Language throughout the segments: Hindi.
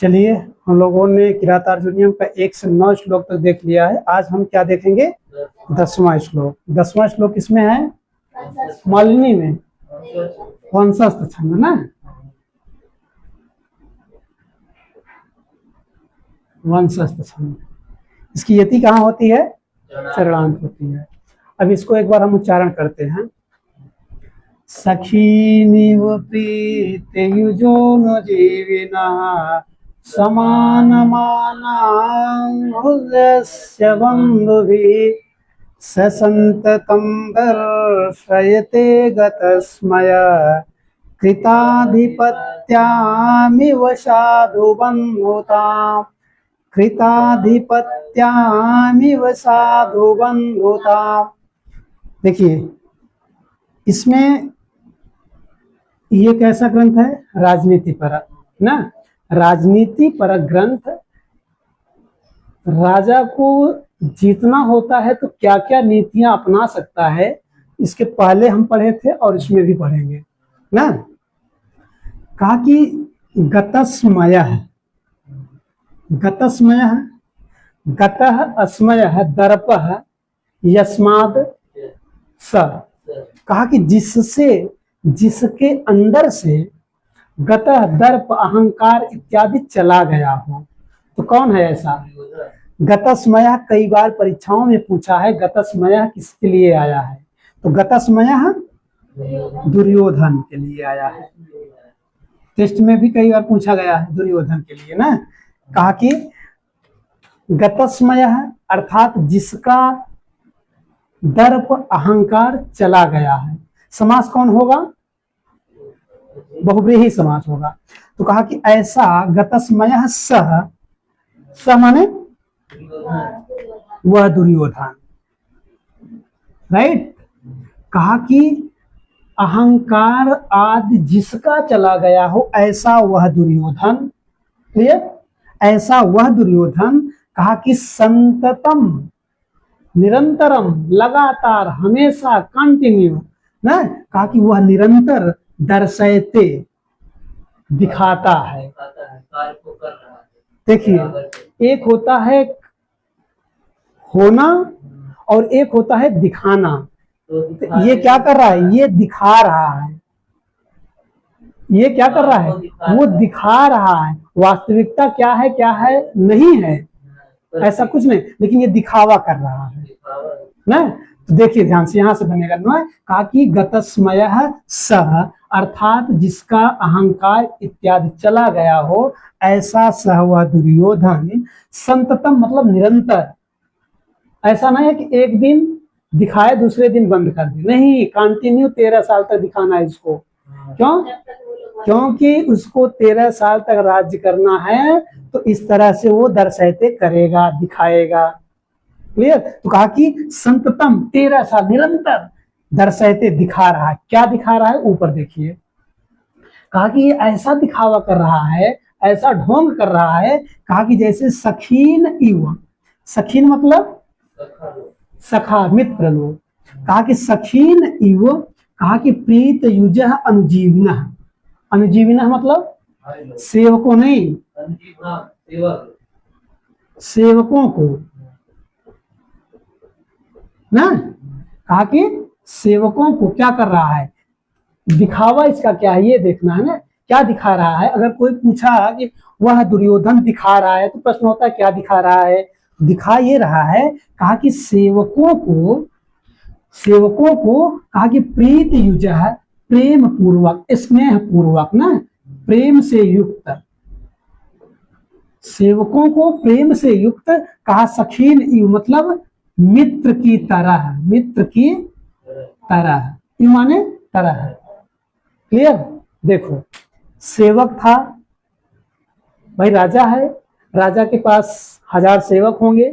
चलिए, हम लोगों ने किरातार्जुनीयम का 1 से 9 श्लोक तक देख लिया है। आज हम क्या देखेंगे? 10वां श्लोक। 10वां श्लोक किसमें है? मालिनी में, वंशस्थ छंद ना, वंशस्थ छंद। इसकी यति कहाँ होती है? चरणांत होती है। अब इसको एक बार हम उच्चारण करते हैं। सखीनिव प्रीतियुजो न जीविना समानमानां हृदयस्य बन्धुभिः ससन्ततं दर्शयते गतस्मय कृताधिपत्यामिव साधुबन्धुताम् कृताधिपत्यामिव साधुबन्धुताम्। देखिए, इसमें ये कैसा ग्रंथ है? राजनीति परक ना, राजनीति परक ग्रंथ। राजा को जीतना होता है तो क्या क्या नीतियां अपना सकता है, इसके पहले हम पढ़े थे और इसमें भी पढ़ेंगे ना। कहा कि गतस्मय है, गतस्मय है, गतः अस्मय है, दर्पः यस्माद् स। कहा कि जिससे, जिसके अंदर से गतः दर्प अहंकार इत्यादि चला गया हो, तो कौन है ऐसा? गतस्मय। कई बार परीक्षाओं में पूछा है गतस्मय किसके लिए आया है, तो गतस्मय दुर्योधन के लिए आया है। टेस्ट में भी कई बार पूछा गया है दुर्योधन के लिए ना। कहा कि गतस्मय अर्थात जिसका दर्प अहंकार चला गया है। समास कौन होगा? बहुव्रीहि समास होगा। तो कहा कि ऐसा गतस्मय सह, सह माने वह दुर्योधन, राइट। कहा कि अहंकार आदि जिसका चला गया हो, ऐसा वह दुर्योधन। क्लियर? ऐसा वह दुर्योधन। कहा कि संततम, निरंतरम, लगातार, हमेशा, कंटिन्यू ना। कहा कि वह निरंतर दर्शयते, दिखाता है। देखिए, एक होता है होना और एक होता है दिखाना। तो ये क्या कर रहा है? ये दिखा रहा है। ये क्या कर रहा है? वो दिखा रहा है। वास्तविकता क्या है, क्या है नहीं है, ऐसा कुछ नहीं, लेकिन ये दिखावा कर रहा है ना। तो देखिए ध्यान से, यहां से बनेगा न। कहा कि गतस्मय सह अर्थात जिसका अहंकार इत्यादि चला गया हो, ऐसा सह वह दुर्योधन। संततम मतलब निरंतर। ऐसा नहीं है कि एक दिन दिखाए दूसरे दिन बंद कर दे, नहीं, कंटिन्यू 13 साल तक दिखाना है इसको। क्यों? क्योंकि उसको 13 साल तक राज्य करना है, तो इस तरह से वो दर्शयते करेगा, दिखाएगा। क्लियर? तो कहा कि संततम 13 साल निरंतर दर्शयते, दिखा रहा है। क्या दिखा रहा है? ऊपर देखिए। कहा कि ये ऐसा दिखावा कर रहा है, ऐसा ढोंग कर रहा है। कहा कि जैसे सखीन इव, सखीन मतलब सखा, मित्र लोग। कहा कि सखीन इव, कहा कि प्रीत युजः अनुजीविनः। अनुजीविनः मतलब सेवकों, नहीं, सेवकों को ना। कहा कि सेवकों को क्या कर रहा है? दिखावा इसका क्या है, ये देखना है ना। क्या दिखा रहा है? अगर कोई पूछा कि वह दुर्योधन दिखा रहा है, तो प्रश्न होता है क्या दिखा रहा है? दिखा ये रहा है। कहा कि सेवकों को, सेवकों को कहा कि प्रीत युजः, प्रेम पूर्वक, स्नेह पूर्वक ना, प्रेम से युक्त, सेवकों को प्रेम से युक्त। कहा सखीन इव मतलब मित्र की तरह, मित्र की तरह, यू माने तरह। क्लियर? देखो, सेवक था भाई, राजा है, राजा के पास 1000 सेवक होंगे,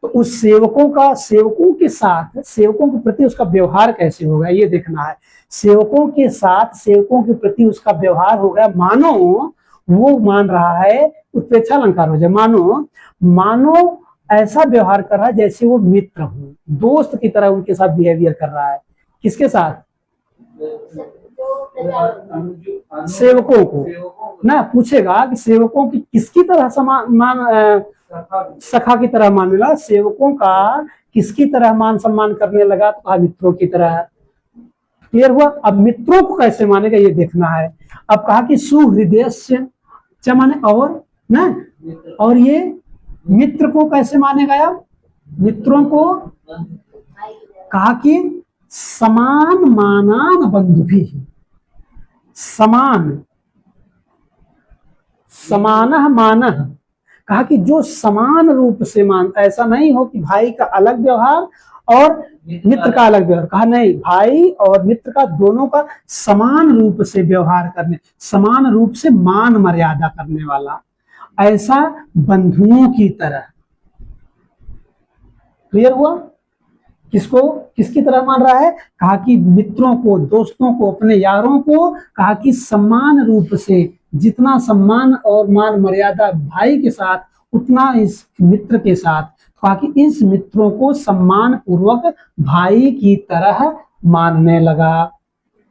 तो उस सेवकों का, सेवकों के साथ, सेवकों के प्रति उसका व्यवहार कैसे होगा, ये देखना है। सेवकों के साथ, सेवकों के प्रति उसका व्यवहार होगा मानो वो मान रहा है, उत्प्रेक्षा अलंकार हो जाए, मानो, मानो ऐसा व्यवहार कर रहा है जैसे वो मित्र हो, दोस्त की तरह उनके साथ बिहेवियर कर रहा है। किसके साथ? सेवकों को ना पूछेगा कि सेवकों की किसकी तरह सखा की तरह मानने लगा, सेवकों का किसकी तरह मान सम्मान करने लगा, तो कहा मित्रों की तरह। क्लियर हुआ। अब मित्रों को कैसे मानेगा ये देखना है। अब कहा कि सुहृदयस्य च माने और ना, और ये मित्र को कैसे मानेगा यार, मित्रों को कहा कि समान मानान बंधु भी, समान समान मान, कहा कि जो समान रूप से मान, ऐसा नहीं हो कि भाई का अलग व्यवहार और मित्र का अलग व्यवहार, कहा नहीं, भाई और मित्र का दोनों का समान रूप से व्यवहार करने, समान रूप से मान मर्यादा करने वाला, ऐसा बंधुओं की तरह। क्लियर हुआ। किसको किसकी तरह मान रहा है, कहा कि मित्रों को, दोस्तों को, अपने यारों को, कहा कि समान रूप से, जितना सम्मान और मान मर्यादा भाई के साथ उतना इस मित्र के साथ, कहा कि इस मित्रों को सम्मान पूर्वक भाई की तरह मानने लगा।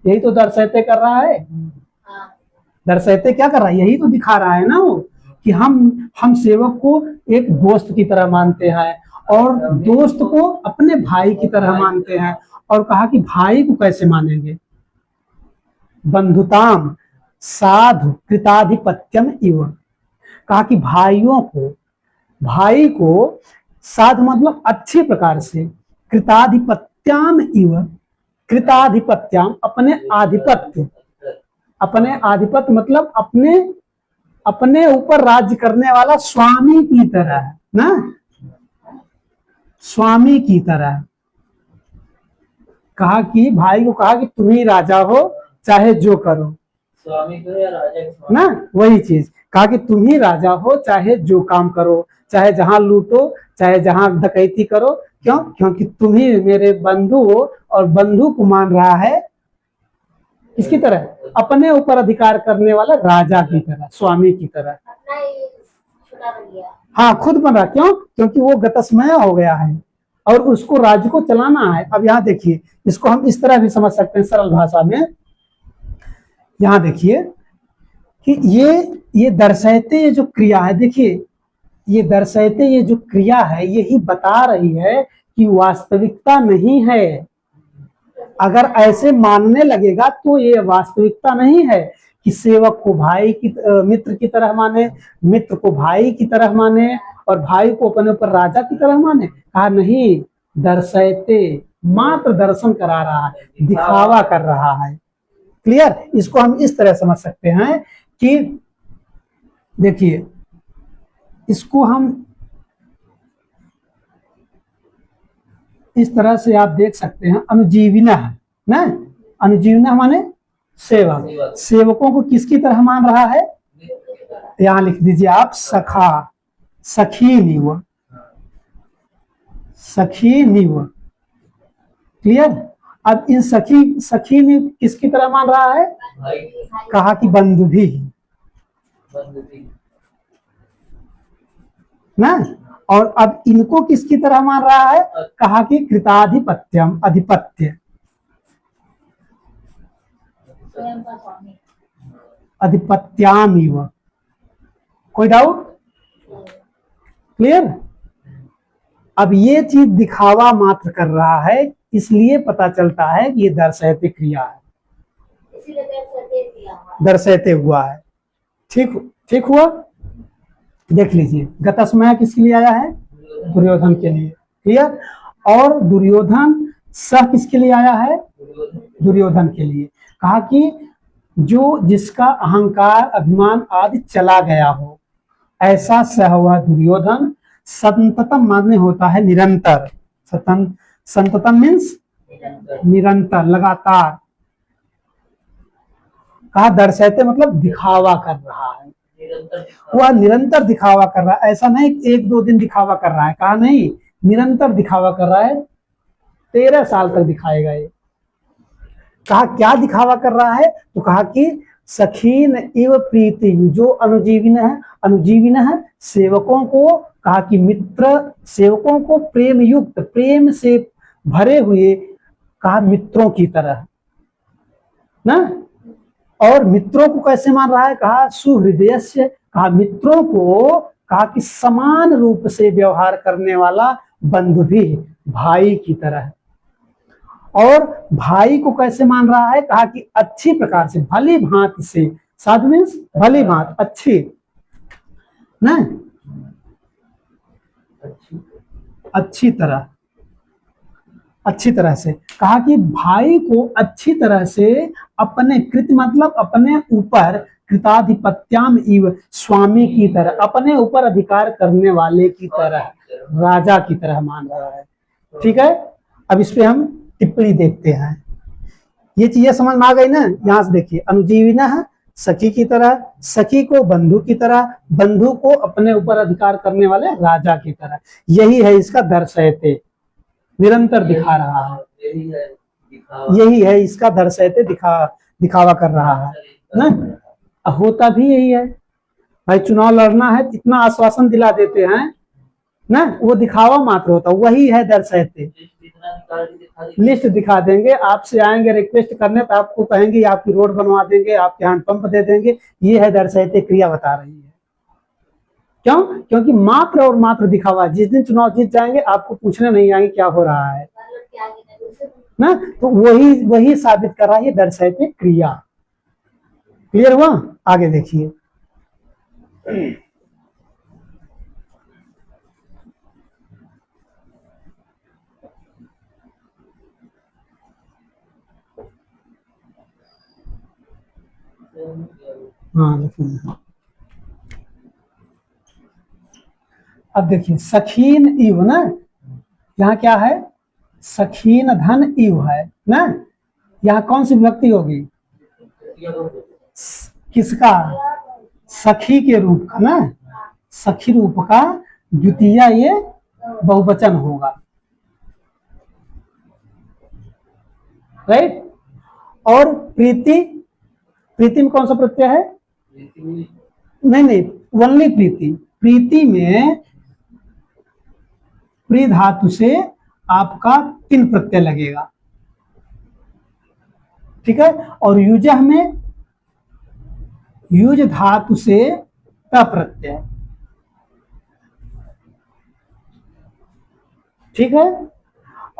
यही तो दर्शयते कर रहा है, दर्शयते क्या कर रहा है, यही तो दिखा रहा है ना वो, कि हम सेवक को एक दोस्त की तरह मानते हैं और दोस्त को अपने भाई की तरह मानते हैं। और कहा कि भाई को कैसे मानेंगे, बंधुताम साधु कृताधिपत्यम इव, कहा कि भाई को साधु मतलब अच्छे प्रकार से, कृताधिपत्याम इव, कृताधिपत्याम अपने आधिपत्य मतलब अपने ऊपर राज्य करने वाला स्वामी की तरह ना, स्वामी की तरह। कहा कि भाई को कहा कि तुम ही राजा हो चाहे जो करो, स्वामी को या राजा ना वही चीज, कहा कि तुम ही राजा हो चाहे जो काम करो, चाहे जहां लूटो चाहे जहां डकैती करो, क्यों, क्योंकि तुम ही मेरे बंधु हो। और बंधु को मान रहा है किसकी तरह, अपने ऊपर अधिकार करने वाला राजा की तरह, स्वामी की तरह। हाँ खुद बन रहा, क्यों, क्योंकि वो गतस्मय हो गया है और उसको राज्य को चलाना है। अब यहाँ देखिए, इसको हम इस तरह भी समझ सकते हैं सरल भाषा में। यहाँ देखिए कि ये दर्शयते, ये जो क्रिया है, देखिए ये दर्शयते, ये जो क्रिया है यही बता रही है कि वास्तविकता नहीं है। अगर ऐसे मानने लगेगा तो ये वास्तविकता नहीं है कि सेवक को भाई की, मित्र की तरह माने, मित्र को भाई की तरह माने और भाई को अपने ऊपर राजा की तरह माने। कहा नहीं, दर्शयते मात्र दर्शन करा रहा है, दिखावा कर रहा है। क्लियर। इसको हम इस तरह समझ सकते हैं कि देखिए, इसको हम इस तरह से आप देख सकते हैं, अनुजीविना ना, अनुजीविना माने सेवक, सेवकों को किसकी तरह मान रहा है, यहां लिख दीजिए आप, सखा, सखी निव, सखी निव। क्लियर। अब इन सखी ने किसकी तरह मान रहा है, कहा कि बंधु भी ना। और अब इनको किसकी तरह मान रहा है, कहा कि कृताधिपत्यम, अधिपत्य, अधिपत्यामिव। कोई डाउट। क्लियर। अब ये चीज दिखावा मात्र कर रहा है, इसलिए पता चलता है कि ये दर्शयते क्रिया है, दर्शयते हुआ है। ठीक हुआ। देख लीजिए, गतस्मय किसके लिए आया है, दुर्योधन के लिए। क्लियर। और दुर्योधन सह किसके लिए आया है, दुर्योधन के लिए। कहा कि जो जिसका अहंकार अभिमान आदि चला गया हो, ऐसा सह हुआ दुर्योधन। संततम माने होता है निरंतर, संततम मीन्स निरंतर, लगातार। कहा दर्शयते मतलब दिखावा कर रहा है, वह निरंतर दिखावा कर रहा है, ऐसा नहीं एक दो दिन दिखावा कर रहा है। कहा नहीं, निरंतर दिखावा कर रहा है, 13 साल तक दिखाएगा ये। कहा क्या दिखावा कर रहा है, तो कहा कि सखीन इव प्रीति, जो अनुजीविन है सेवकों को, कहा कि मित्र सेवकों को प्रेम युक्त, प्रेम से भरे हुए, कहा मित्रों की तरह ना। और मित्रों को कैसे मान रहा है? कहा सुहृदयस्य, कहा मित्रों को, कहा कि समान रूप से व्यवहार करने वाला बंधु भी, भाई की तरह। और भाई को कैसे मान रहा है? कहा कि अच्छी प्रकार से, भली भांति से, साधु मीन्स भली भांति, अच्छी ना, अच्छी तरह, अच्छी तरह से। कहा कि भाई को अच्छी तरह से अपने कृत मतलब अपने ऊपर, कृताधिपत्याम इव, स्वामी की तरह, अपने ऊपर अधिकार करने वाले की तरह, राजा की तरह मान रहा है। ठीक है, अब इस पे हम टिप्पणी देखते हैं। ये चीजें समझ में आ गई ना? यहां से देखिए, अनुजीविना सखी की तरह, सखी को बंधु की तरह, बंधु को अपने ऊपर अधिकार करने वाले राजा की तरह। यही है इसका दर्शयते, निरंतर दिखा रहा है, यही है इसका दर्शयते, दिखावा कर रहा है ना। होता भी यही है भाई, चुनाव लड़ना है, इतना आश्वासन दिला देते हैं ना, वो दिखावा मात्र होता, वही है दर्शयते। लिस्ट दिखा देंगे, आपसे आएंगे रिक्वेस्ट करने तो आपको कहेंगे आपकी रोड बनवा देंगे, आपके हैंडपंप दे देंगे, ये है दर्शयते क्रिया बता रही है। क्यों? क्योंकि मात्र और मात्र दिखावा। जिस दिन चुनाव जीत जाएंगे आपको पूछने नहीं आएंगे क्या हो रहा है ना, तो वही साबित कर रहा है ये दर्शयते क्रिया। क्लियर हुआ? आगे देखिए, हाँ देखिए, अब देखिए सखीन इव ना, यहाँ क्या है? सखीन धन इव है ना, यहाँ कौन सी विभक्ति होगी? किसका? सखी के रूप का ना, सखी रूप का द्वितीय ये बहुवचन होगा, राइट। और प्रीति, प्रीति में कौन सा प्रत्यय है? नहीं, ओनली प्रीति। प्रीति में प्री धातु से आपका 3 प्रत्यय लगेगा, ठीक है। और युजह में युज धातु से त प्रत्यय, ठीक है।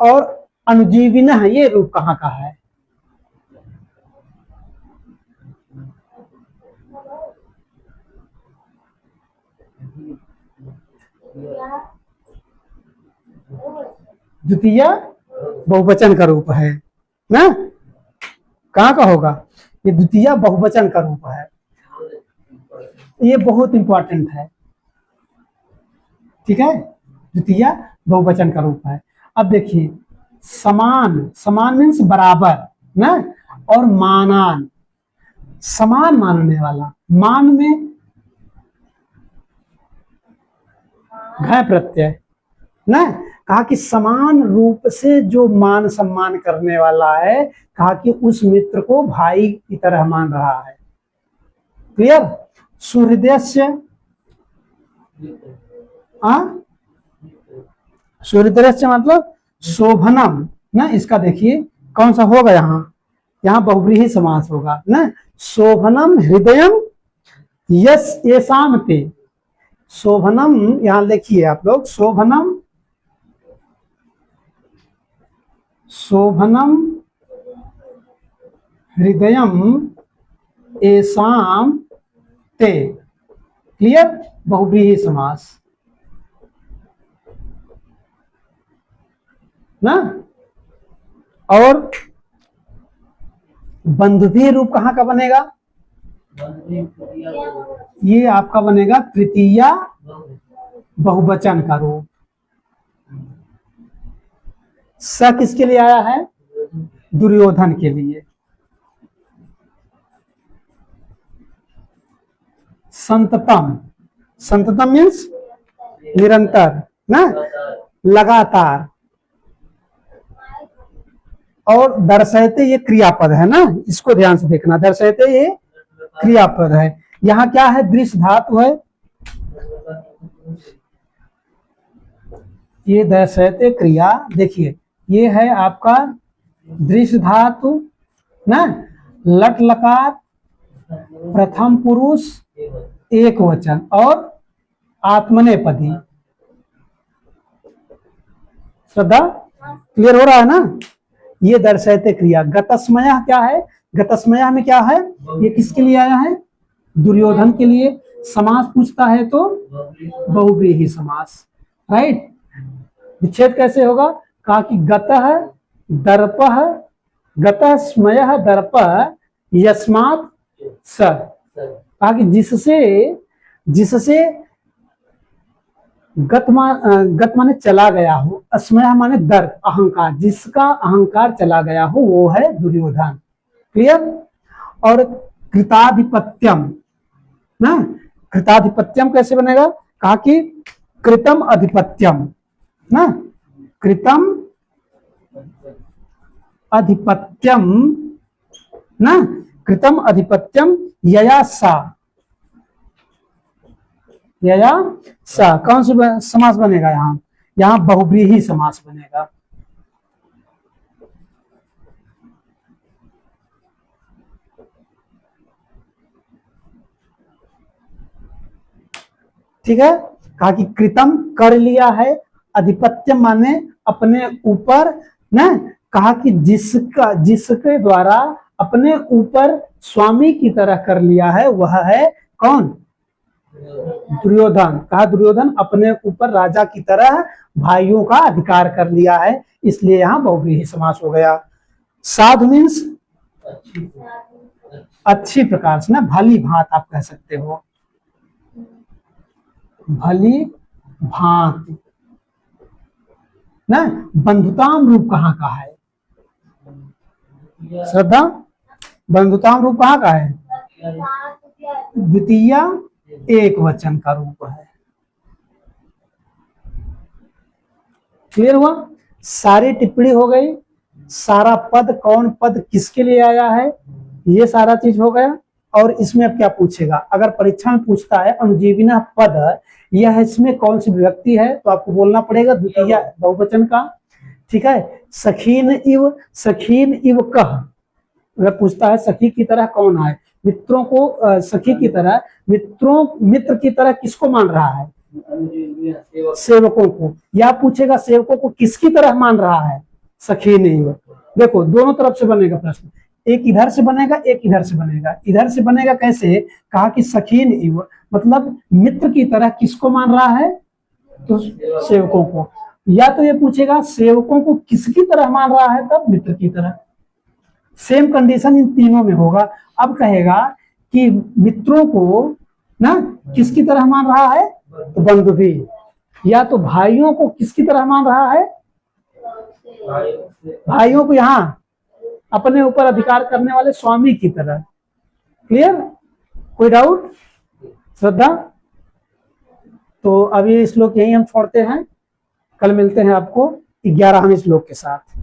और अनुजीविन ये रूप कहाँ का है? द्वितीय बहुवचन का रूप है ना, कहाँ का होगा? ये द्वितीय बहुवचन का रूप है, ये बहुत इंपॉर्टेंट है, ठीक है। द्वितीय बहुवचन का रूप है। अब देखिए, समान, समान मीन्स बराबर ना, और मानान, समान मानने वाला, मान में घ प्रत्यय ना। कहा कि समान रूप से जो मान सम्मान करने वाला है, कहा कि उस मित्र को भाई की तरह मान रहा है। क्लियर? सुहृदयस्य, सुहृदयस्य मतलब शोभनम ना, इसका देखिए कौन सा होगा? यहाँ बहुव्रीहि समास होगा ना। शोभनम हृदयम यस येषाम ते, शोभनम, यहाँ देखिए आप लोग, शोभनम, शोभनम हृदयम येषाम ते। क्लियर? बहुव्रीहि समास ना। और बंधुभी रूप कहाँ का बनेगा? ये आपका बनेगा तृतीय बहुवचन का रूप। स किसके लिए आया है? दुर्योधन के लिए। संततम, संततम मीन्स निरंतर ना, लगातार। और दर्शयते ये क्रियापद है ना, इसको ध्यान से देखना, दर्शयते ये क्रियापद है। यहाँ क्या है? दृश्य धातु है, ये दर्शयते क्रिया, देखिए ये है आपका दृश्य धातु ना, लट लकार प्रथम पुरुष एक वचन और आत्मनेपदी। श्रद्धा क्लियर हो रहा है ना? ये दर्शयते क्रिया। गतस्मय क्या है? गतस्मय में क्या है? ये किसके लिए आया है? दुर्योधन के लिए। समास पूछता है तो बहुव्रीहि समास, राइट। विच्छेद कैसे होगा? कहा कि गतः दर्पः, गतः स्मयः दर्पः यस्मात् स। कहा कि जिससे गत माने चला गया हो, अस्मय माने दर्प अहंकार, जिसका अहंकार चला गया हो वो है दुर्योधन। क्लियर? और कृताधिपत्यम ना, कृताधिपत्यम कैसे बनेगा? कहा कि कृतम अधिपत्यम ना, कृतम अधिपत्यम ना, कृतम अधिपत्यम यया सा। यया सा कौन सी समास बनेगा? यहाँ बहुव्रीहि समास बनेगा। ठीक है। कहा कि कृतम कर लिया है, अधिपत्य माने अपने ऊपर ना। कहा कि जिसके द्वारा अपने ऊपर स्वामी की तरह कर लिया है वह है कौन? दुर्योधन। कहा दुर्योधन अपने ऊपर राजा की तरह भाइयों का अधिकार कर लिया है, इसलिए यहाँ बहुव्रीहि समास हो गया। साधु मीन्स अच्छी प्रकार से ना, भली भांत आप कह सकते हो, भली भांति ना। बंधुताम रूप कहाँ का है? श्रद्धा बंधुताम रूप कहाँ का है? द्वितीय एक वचन का रूप है। क्लियर हुआ? सारी टिप्पणी हो गई, सारा पद कौन पद किसके लिए आया है ये सारा चीज हो गया। और इसमें अब क्या पूछेगा? अगर परीक्षा में पूछता है अनुजीविना पद, यह इसमें कौन सी विभक्ति है, तो आपको बोलना पड़ेगा द्वितीय बहुवचन का। ठीक है। सखीन इव कह, अगर पूछता है सखी की तरह कौन है, मित्रों को सखी की तरह, मित्र की तरह किसको मान रहा है? सेवकों को। या पूछेगा सेवकों को किसकी तरह मान रहा है? सखीन इव। देखो दोनों तरफ से बनेगा प्रश्न, एक इधर से बनेगा एक इधर से बनेगा। इधर से बनेगा कैसे? कहा कि सखीन इव मतलब मित्र की तरह किसको मान रहा है? तो सेवकों को। या तो ये पूछेगा सेवकों को किसकी तरह मान रहा है, तब मित्र की तरह। सेम कंडीशन इन तीनों में होगा। अब कहेगा कि मित्रों को ना किसकी तरह मान रहा है? तो बंधु भी। या तो भाइयों को किसकी तरह मान रहा है? भाइयों को यहाँ अपने ऊपर अधिकार करने वाले स्वामी की तरह। क्लियर? कोई डाउट? श्रद्धा? तो अभी श्लोक यही हम छोड़ते हैं, कल मिलते हैं आपको 11वें श्लोक के साथ।